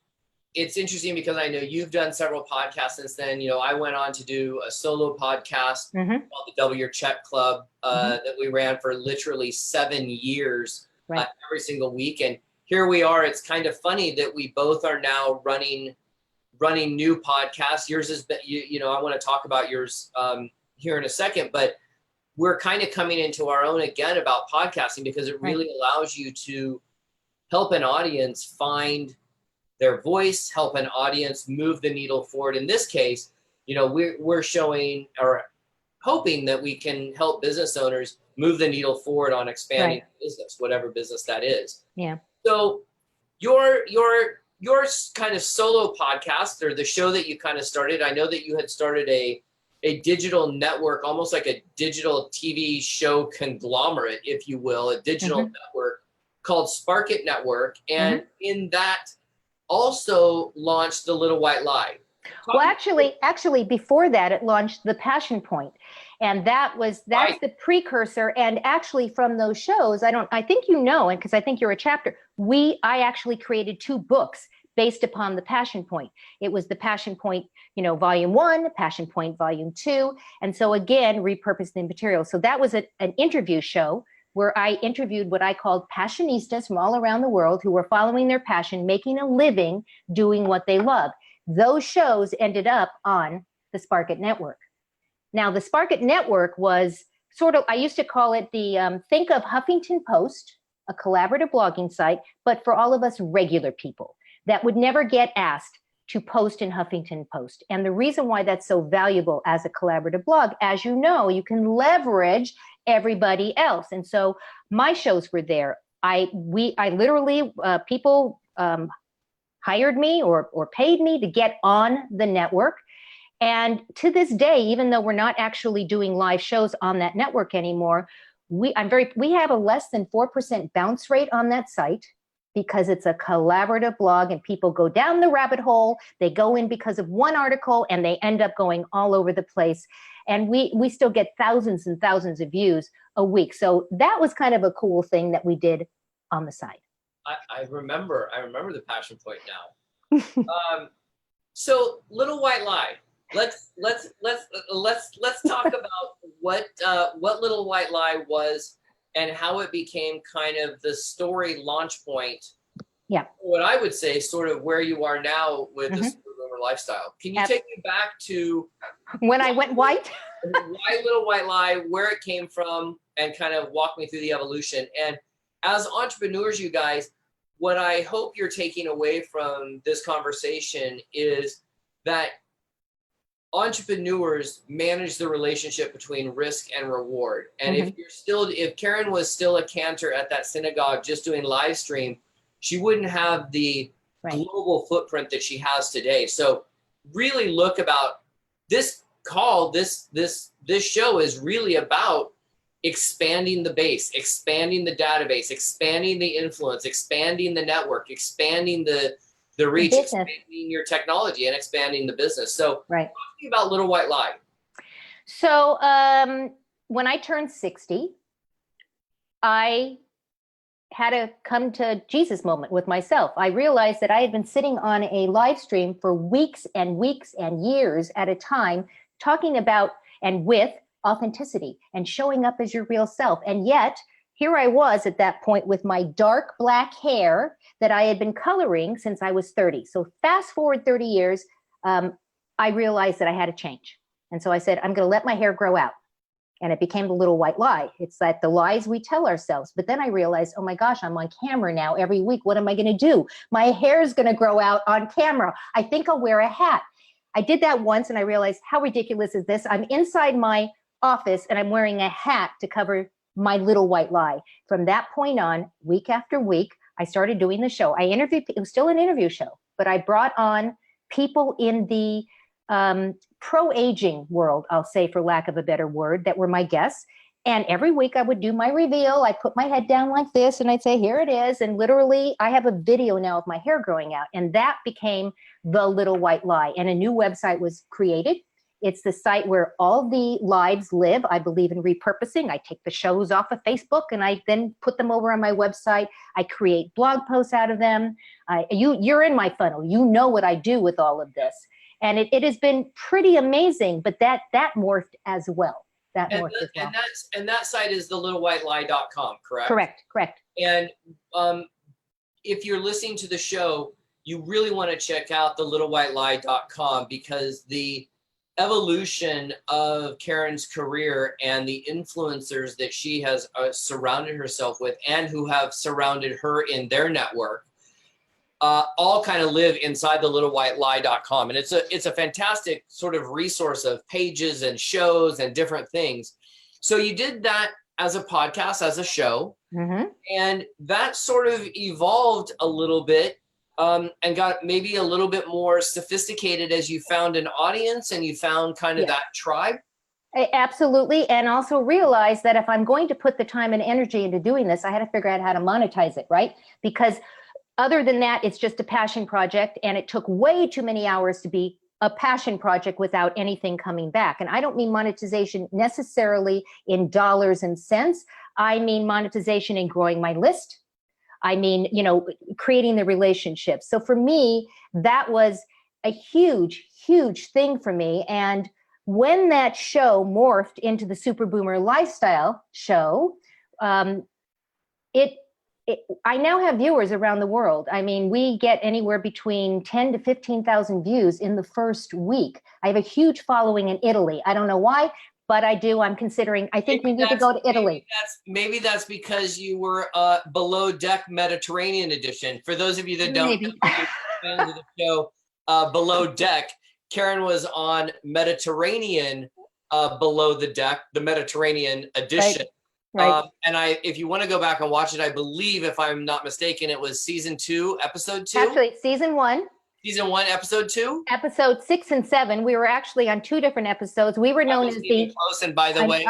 it's interesting because I know you've done several podcasts since then. You know, I went on to do a solo podcast called the Double Your Check Club that we ran for literally 7 years, every single week. And here we are. It's kind of funny that we both are now running new podcasts. Yours is, you know, I want to talk about yours here in a second, but we're kind of coming into our own again about podcasting, because it really allows you to help an audience find their voice, help an audience move the needle forward. In this case, you know, we're showing or hoping that we can help business owners move the needle forward on expanding business, whatever business that is. Yeah. So your kind of solo podcast, or the show that you kind of started, I know that you had started a digital network, almost like a digital TV show conglomerate, if you will, a digital network called Spark It Network. And in that also launched The Little White Lie. Well, actually, before that, it launched The Passion Point. And that's the precursor. And actually from those shows, I think you know, and because I think you're a chapter, I actually created 2 books based upon The Passion Point. It was The Passion Point, you know, Volume 1, Passion Point Volume 2. And so again, repurposed the material. So that was an interview show where I interviewed what I called passionistas from all around the world who were following their passion, making a living, doing what they love. Those shows ended up on the Spark It Network. Now, the Spark It Network was sort of, I used to call it the, think of Huffington Post, a collaborative blogging site, but for all of us regular people that would never get asked to post in Huffington Post. And the reason why that's so valuable as a collaborative blog, as you know, you can leverage everybody else. And so my shows were there. I literally, people hired me or paid me to get on the network. And to this day, even though we're not actually doing live shows on that network anymore, we have a less than 4% bounce rate on that site because it's a collaborative blog and people go down the rabbit hole. They go in because of one article and they end up going all over the place. And we still get thousands and thousands of views a week. So that was kind of a cool thing that we did on the side. I remember the passion point now. So Little White Lie. Let's talk about what Little White Lie was and how it became kind of the story launch point. Yeah. What I would say, sort of where you are now with the super boomer lifestyle. Can you take me back to when I went white? Why Little White Lie, where it came from, and kind of walk me through the evolution. And as entrepreneurs, you guys, what I hope you're taking away from this conversation is that entrepreneurs manage the relationship between risk and reward. And if Caren was still a cantor at that synagogue just doing live stream, she wouldn't have the global footprint that she has today. So really look about this call, this show is really about expanding the base, expanding the database, expanding the influence, expanding the network, expanding the reach, expanding your technology, and expanding the business. So talking about Little White Lie. So when I turned 60, I had a come to Jesus moment with myself. I realized that I had been sitting on a live stream for weeks and weeks and years at a time, talking about and with authenticity and showing up as your real self. And yet here I was at that point with my dark black hair that I had been coloring since I was 30. So fast forward 30 years, I realized that I had to change. And so I said, I'm going to let my hair grow out. And it became the Little White Lie. It's that the lies we tell ourselves. But then I realized, oh my gosh, I'm on camera now every week. What am I going to do? My hair is going to grow out on camera. I think I'll wear a hat. I did that once and I realized, how ridiculous is this? I'm inside my office and I'm wearing a hat to cover my Little White Lie. From that point on, week after week, I started doing the show. I interviewed, it was still an interview show, but I brought on people in the pro-aging world, I'll say for lack of a better word, that were my guests. And every week I would do my reveal. I put my head down like this and I'd say, here it is. And literally I have a video now of my hair growing out. And that became the Little White Lie. And a new website was created. It's the site where all the lives live. I believe in repurposing. I take the shows off of Facebook and I then put them over on my website. I create blog posts out of them. You're in my funnel. You know what I do with all of this. And it has been pretty amazing, but that morphed as well. And that site is thelittlewhitelie.com, correct? Correct. And if you're listening to the show, you really want to check out thelittlewhitelie.com because the evolution of Caren's career and the influencers that she has surrounded herself with and who have surrounded her in their network all kind of live inside thelittlewhitelie.com. And it's a fantastic sort of resource of pages and shows and different things. So you did that as a podcast, as a show, and that sort of evolved a little bit and got maybe a little bit more sophisticated as you found an audience and you found kind of that tribe. Absolutely. And also realize that if I'm going to put the time and energy into doing this, I had to figure out how to monetize it, right? Because other than that, it's just a passion project. And it took way too many hours to be a passion project without anything coming back. And I don't mean monetization necessarily in dollars and cents. I mean monetization in growing my list. I mean, creating the relationships. So for me, that was a huge, huge thing for me. And when that show morphed into the Super Boomer Lifestyle show, I now have viewers around the world. I mean, we get anywhere between 10 to 15,000 views in the first week. I have a huge following in Italy. I don't know why. but I do. I'm considering, I think we need to go to Italy. Maybe that's because you were Below Deck Mediterranean edition. For those of you that don't Maybe. know, fans of the show, Below Deck, Caren was on Mediterranean Below the Deck, the Mediterranean edition. Right. And if you want to go back and watch it, I believe, if I'm not mistaken, it was season 2, episode 2. Actually, season 1. Season 1, episode 2. Episode 6 and 7. We were actually on 2 different episodes. We were known as the close. And by the way,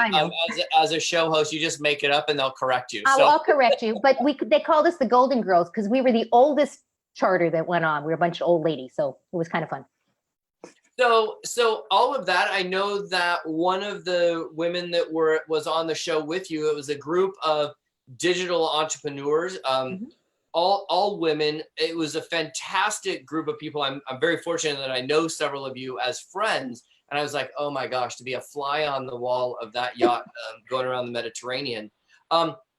as a show host, you just make it up and they'll correct you. So. I'll correct you. But they called us the Golden Girls because we were the oldest charter that went on. We were a bunch of old ladies, so it was kind of fun. So all of that, I know that one of the women that was on the show with you, it was a group of digital entrepreneurs, all women. It was a fantastic group of people. I'm very fortunate that I know several of you as friends. And I was like, oh my gosh, to be a fly on the wall of that yacht going around the Mediterranean.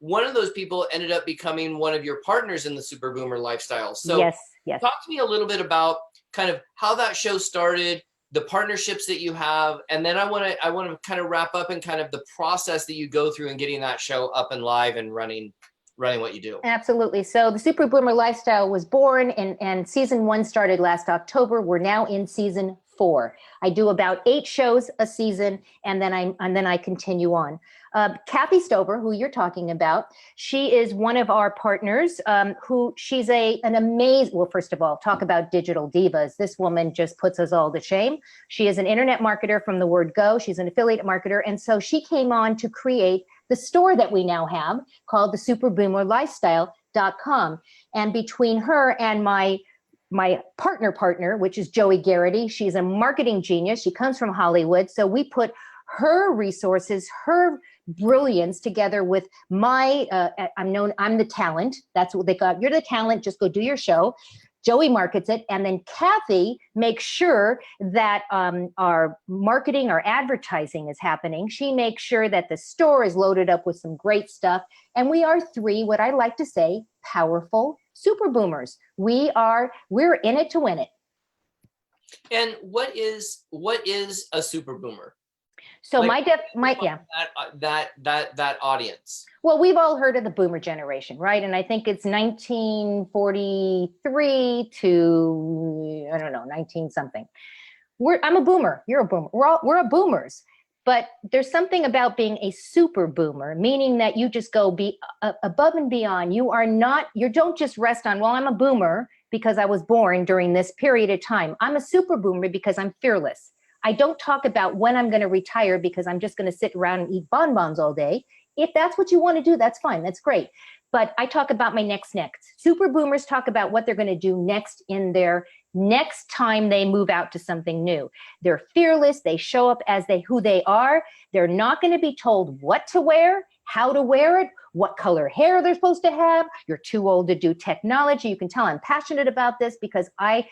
One of those people ended up becoming one of your partners in the Super Boomer lifestyle. So yes. Talk to me a little bit about kind of how that show started, the partnerships that you have, and then I want to kind of wrap up in kind of the process that you go through in getting that show up and live and running what you do. Absolutely. So the Super Boomer Lifestyle was born and season 1 started last October. We're now in season 4. I do about 8 shows a season, and then I continue on. Kathy Stover, who you're talking about, she is one of our partners. She's an amazing. Well, first of all, talk about digital divas. This woman just puts us all to shame. She is an internet marketer from the word go. She's an affiliate marketer, and so she came on to create the store that we now have called the superboomerlifestyle.com. And between her and my partner, which is Joey Garrity, she's a marketing genius. She comes from Hollywood. So we put her resources, her brilliance together with I'm the talent. That's what they got. You're the talent. Just go do your show. Joey markets it. And then Kathy makes sure that our marketing, our advertising is happening. She makes sure that the store is loaded up with some great stuff. And we are 3, what I like to say, powerful super boomers. We're in it to win it. And what is a super boomer? So that audience. Well, we've all heard of the boomer generation, right? And I think it's 1943 to, I don't know, 19 something. I'm a boomer. You're a boomer. We're boomers. But there's something about being a super boomer, meaning that you just go above and beyond. You don't just rest on, well, I'm a boomer because I was born during this period of time. I'm a super boomer because I'm fearless. I don't talk about when I'm going to retire because I'm just going to sit around and eat bonbons all day. If that's what you want to do, that's fine. That's great. But I talk about my next. Super boomers talk about what they're going to do next in their next time they move out to something new. They're fearless. They show up as who they are. They're not going to be told what to wear, how to wear it, what color hair they're supposed to have. You're too old to do technology. You can tell I'm passionate about this because I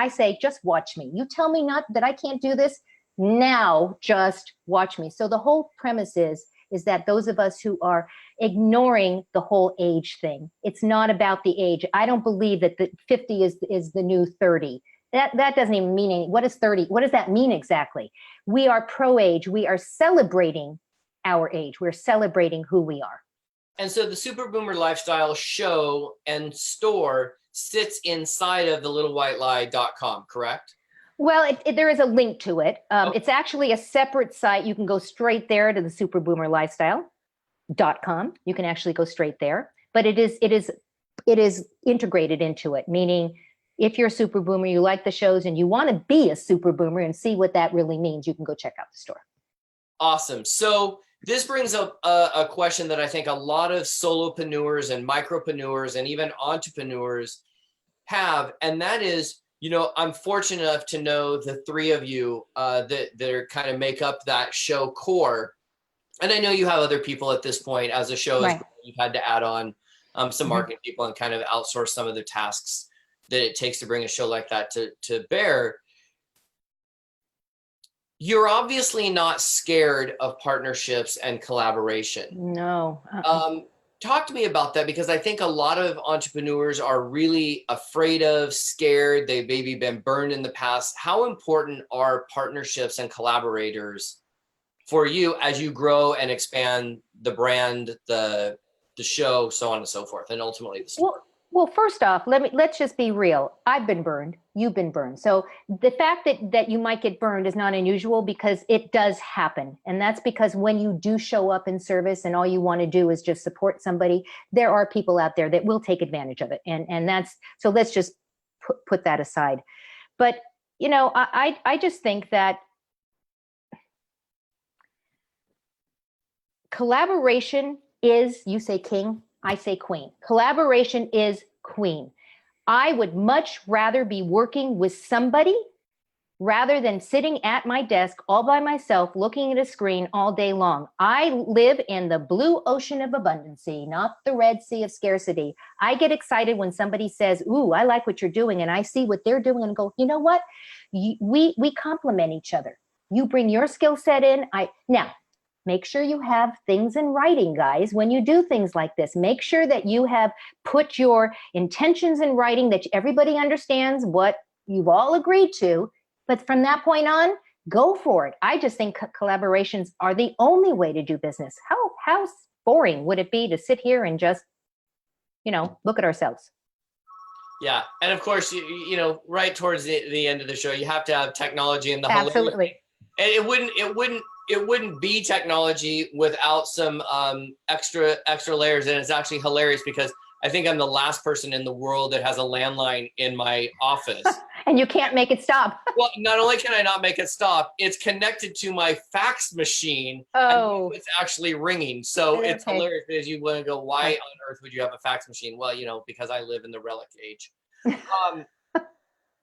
say, just watch me. You tell me not that I can't do this. Now, just watch me. So the whole premise is that those of us who are ignoring the whole age thing, it's not about the age. I don't believe that the 50 is the new 30. That doesn't even mean anything. What is 30? What does that mean exactly? We are pro-age. We are celebrating our age. We're celebrating who we are. And so the Super Boomer Lifestyle show and store sits inside of the littlewhitelie.com, correct? Well, there is a link to it. It's actually a separate site. You can go straight there to the superboomerlifestyle.com. You can actually go straight there, but it is integrated into it, meaning if you're a super boomer, you like the shows and you want to be a super boomer and see what that really means, you can go check out the store. Awesome. So this brings up a question that I think a lot of solopreneurs and micropreneurs and even entrepreneurs have, and that is, I'm fortunate enough to know the 3 of you that are kind of make up that show core. And I know you have other people at this point as a show, right. You've had to add on some marketing people and kind of outsource some of the tasks that it takes to bring a show like that to bear. You're obviously not scared of partnerships and collaboration. No. Talk to me about that, because I think a lot of entrepreneurs are really afraid of, scared. They've maybe been burned in the past. How important are partnerships and collaborators for you as you grow and expand the brand, the show, so on and so forth, and ultimately the store? Well, first off, let's just be real. I've been burned. You've been burned. So the fact that you might get burned is not unusual because it does happen. And that's because when you do show up in service and all you want to do is just support somebody, there are people out there that will take advantage of it. And that's, so let's just put that aside. But, you know, I just think that collaboration is, you say king, I say queen. Collaboration is queen. I would much rather be working with somebody rather than sitting at my desk all by myself looking at a screen all day long. I live in the blue ocean of abundancy, not the red sea of scarcity. I get excited when somebody says, ooh, I like what you're doing, and I see what they're doing and go, you know what? We complement each other. You bring your skill set in. Now, make sure you have things in writing, guys. When you do things like this, make sure that you have put your intentions in writing, that everybody understands what you've all agreed to. But from that point on, go for it. I just think collaborations are the only way to do business. How boring would it be to sit here and just, you know, look at ourselves? Yeah. And of course, you know, right towards the end of the show, you have to have technology and the Absolutely. And it wouldn't be technology without some extra layers. And it's actually hilarious because I think I'm the last person in the world that has a landline in my office. And you can't make it stop. Well, not only can I not make it stop, it's connected to my fax machine. Oh. And it's actually ringing. So it's Okay. hilarious because you want to go, why on earth would you have a fax machine? Well, you know, because I live in the relic age.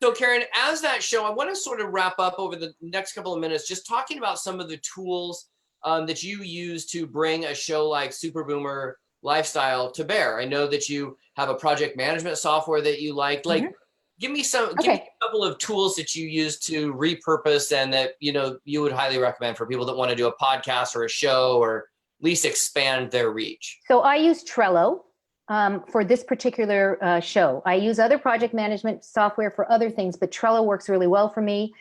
So Caren, as that show, I want to sort of wrap up over the next couple of minutes, just talking about some of the tools that you use to bring a show like Super Boomer Lifestyle to bear. I know that you have a project management software that you like. Like, give me a couple of tools that you use to repurpose and that, you know, you would highly recommend for people that want to do a podcast or a show or at least expand their reach. So I use Trello. For this particular show. I use other project management software for other things, but Trello works really well for me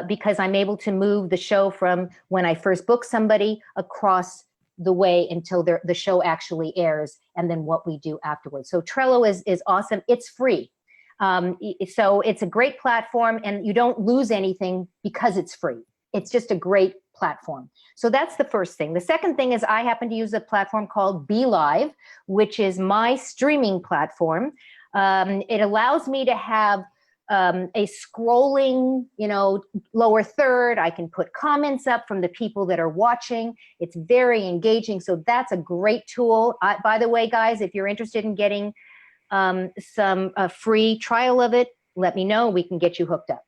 because I'm able to move the show from when I first book somebody across the way until the show actually airs, and then what we do afterwards. So Trello is awesome. It's free. So it's a great platform, and you don't lose anything because it's free. It's just a great platform. So that's the first thing. The second thing is I happen to use a platform called BeLive, which is my streaming platform. It allows me to have a scrolling, you know, lower third. I can put comments up from the people that are watching. It's very engaging. So that's a great tool. By the way, guys, if you're interested in getting some free trial of it, let me know. We can get you hooked up.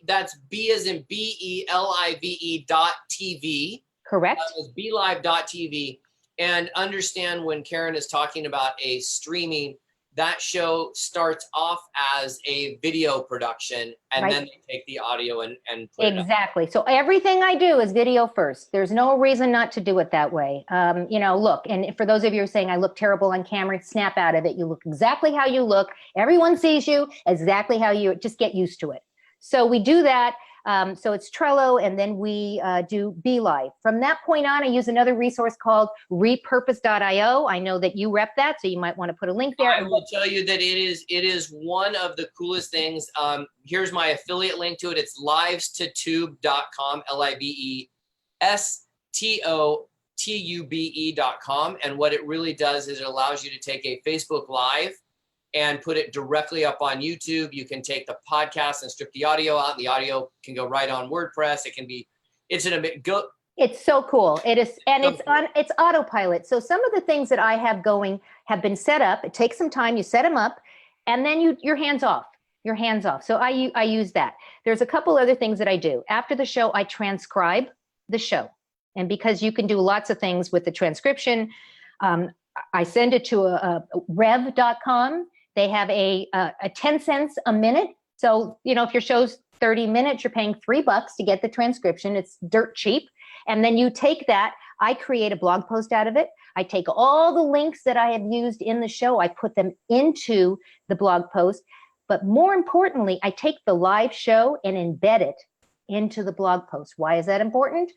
That's B as in BELIVE.TV. Correct. BeLive.TV. And understand when Caren is talking about a streaming, that show starts off as a video production, and then they take the audio and put it up. Exactly. So everything I do is video first. There's no reason not to do it that way. You know, look, and for those of you who are saying I look terrible on camera, snap out of it. You look exactly how you look. Everyone sees you exactly how you, just get used to it. So we do that. So it's Trello, and then we do BeLive. From that point on, I use another resource called repurpose.io. I know that you rep that, so you might want to put a link there. I will tell you that it is one of the coolest things. Here's my affiliate link to it. It's livestoTube.com, LivestoTube.com. And what it really does is it allows you to take a Facebook Live and put it directly up on YouTube. You can take the podcast and strip the audio out. The audio can go right on WordPress. It can be, it's so cool. It is, and it's autopilot. So some of the things that I have going have been set up. It takes some time. You set them up, and then you're hands off. You're hands off. So I use that. There's a couple other things that I do. After the show, I transcribe the show, and because you can do lots of things with the transcription, I send it to a rev.com. They have a 10 cents a minute. So, you know, if your show's 30 minutes, you're paying $3 to get the transcription. It's dirt cheap. And then you take that, I create a blog post out of it. I take all the links that I have used in the show, I put them into the blog post. But more importantly, I take the live show and embed it into the blog post. Why is that important?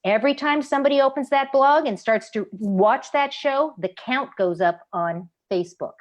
Every time somebody opens that blog and starts to watch that show, the count goes up on Facebook.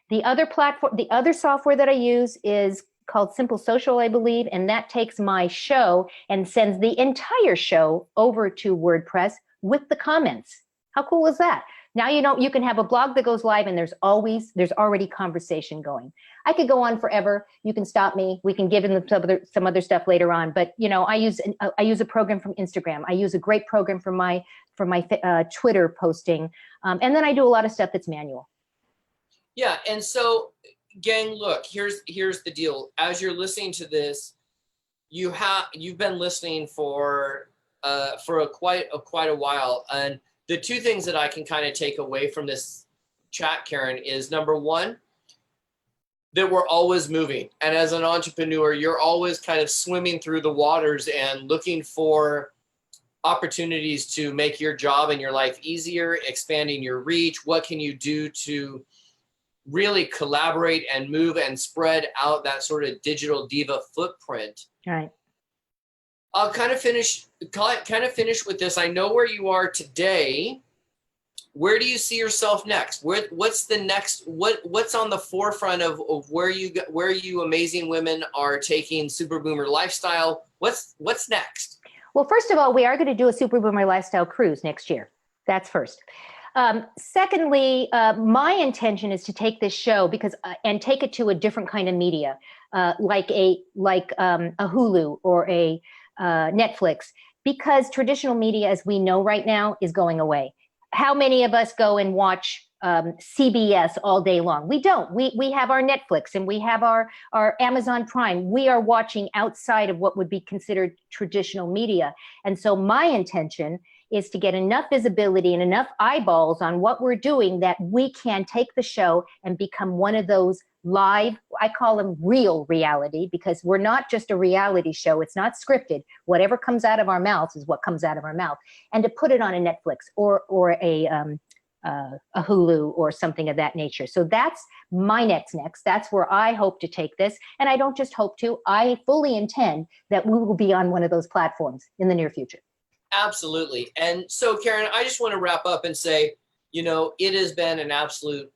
The other software that I use is called Simple Social, I believe, and that takes my show and sends the entire show over to WordPress with the comments. How cool is that? Now you can have a blog that goes live and there's already conversation going. I could go on forever. You can stop me. We can give in some other stuff later on. But I use a program from Instagram. I use a great program for my Twitter posting, and then I do a lot of stuff that's manual. Yeah, and so, gang, look, here's the deal. As you're listening to this, you've been listening for quite a while, and the two things that I can kind of take away from this chat, Caren, is number one, that we're always moving. And as an entrepreneur, you're always kind of swimming through the waters and looking for opportunities to make your job and your life easier, expanding your reach. What can you do to really collaborate and move and spread out that sort of digital diva footprint? Right. I'll kind of finish with this. I know where you are today. Where do you see yourself next? What's the next? What's on the forefront of where you amazing women are taking Super Boomer lifestyle? What's next? Well, first of all, we are going to do a Super Boomer lifestyle cruise next year. That's first. Secondly, my intention is to take this show and take it to a different kind of media, like a Hulu or a Netflix, because traditional media, as we know right now, is going away. How many of us go and watch CBS all day long? We don't. We have our Netflix and we have our Amazon Prime. We are watching outside of what would be considered traditional media. And so my intention is to get enough visibility and enough eyeballs on what we're doing that we can take the show and become one of those live, I call them real reality, because we're not just a reality show. It's not scripted. Whatever comes out of our mouths is what comes out of our mouth. And to put it on a Netflix or a Hulu or something of that nature. So that's my next. That's where I hope to take this. And I don't just hope to, I fully intend that we will be on one of those platforms in the near future. Absolutely. And so, Caren, I just want to wrap up and say, it has been an absolute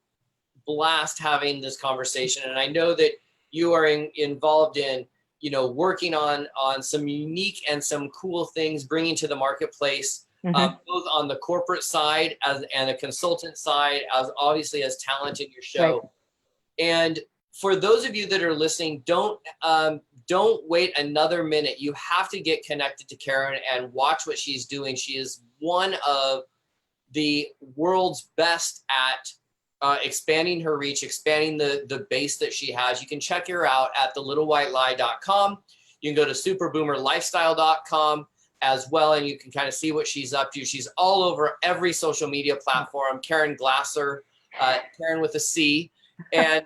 blast having this conversation. And I know that you are involved in, working on some unique and some cool things, bringing to the marketplace, both on the corporate side and a consultant side, obviously as talent in your show. Right. And for those of you that are listening, don't wait another minute. You have to get connected to Caren and watch what she's doing. She is one of the world's best at expanding her reach, expanding the base that she has. You can check her out at thelittlewhitelie.com. You can go to superboomerlifestyle.com as well, and you can kind of see what she's up to. She's all over every social media platform. Caren Glasser, Caren with a C. And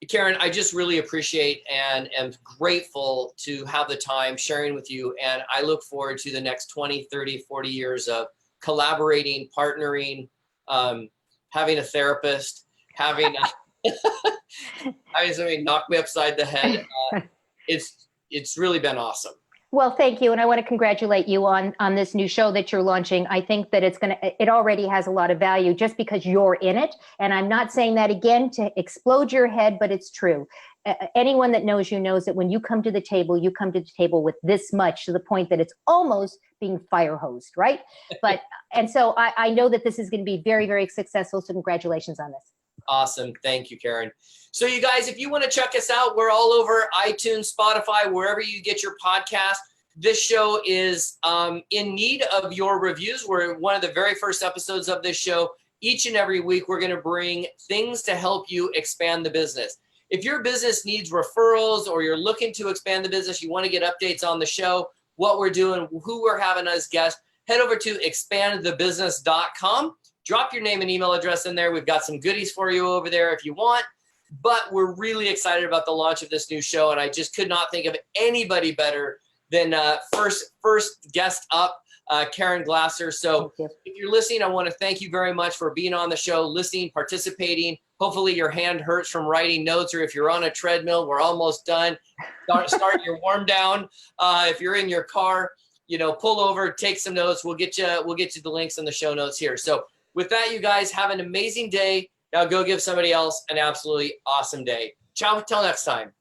Caren, I just really appreciate and am grateful to have the time sharing with you. And I look forward to the next 20, 30, 40 years of collaborating, partnering, having a therapist, having somebody knock me upside the head. It's really been awesome. Well, thank you. And I want to congratulate you on this new show that you're launching. I think that it already has a lot of value just because you're in it. And I'm not saying that again to explode your head, but it's true. Anyone that knows you knows that when you come to the table with this much, to the point that it's almost being fire hosed, right? And so I know that this is going to be very, very successful. So congratulations on this. Awesome. Thank you, Caren. So you guys, if you want to check us out, we're all over iTunes, Spotify, wherever you get your podcast. This show is in need of your reviews. We're one of the very first episodes of this show. Each and every week, we're going to bring things to help you expand the business. If your business needs referrals or you're looking to expand the business, you want to get updates on the show, what we're doing, who we're having as guests, head over to expandthebusiness.com. Drop your name and email address in there. We've got some goodies for you over there if you want. But we're really excited about the launch of this new show, and I just could not think of anybody better than first guest up, Caren Glasser. So if you're listening, I want to thank you very much for being on the show, listening, participating. Hopefully your hand hurts from writing notes, or if you're on a treadmill, we're almost done. Start your warm down if you're in your car. pull over, take some notes. We'll get you the links in the show notes here. So with that, you guys have an amazing day. Now go give somebody else an absolutely awesome day. Ciao, till next time.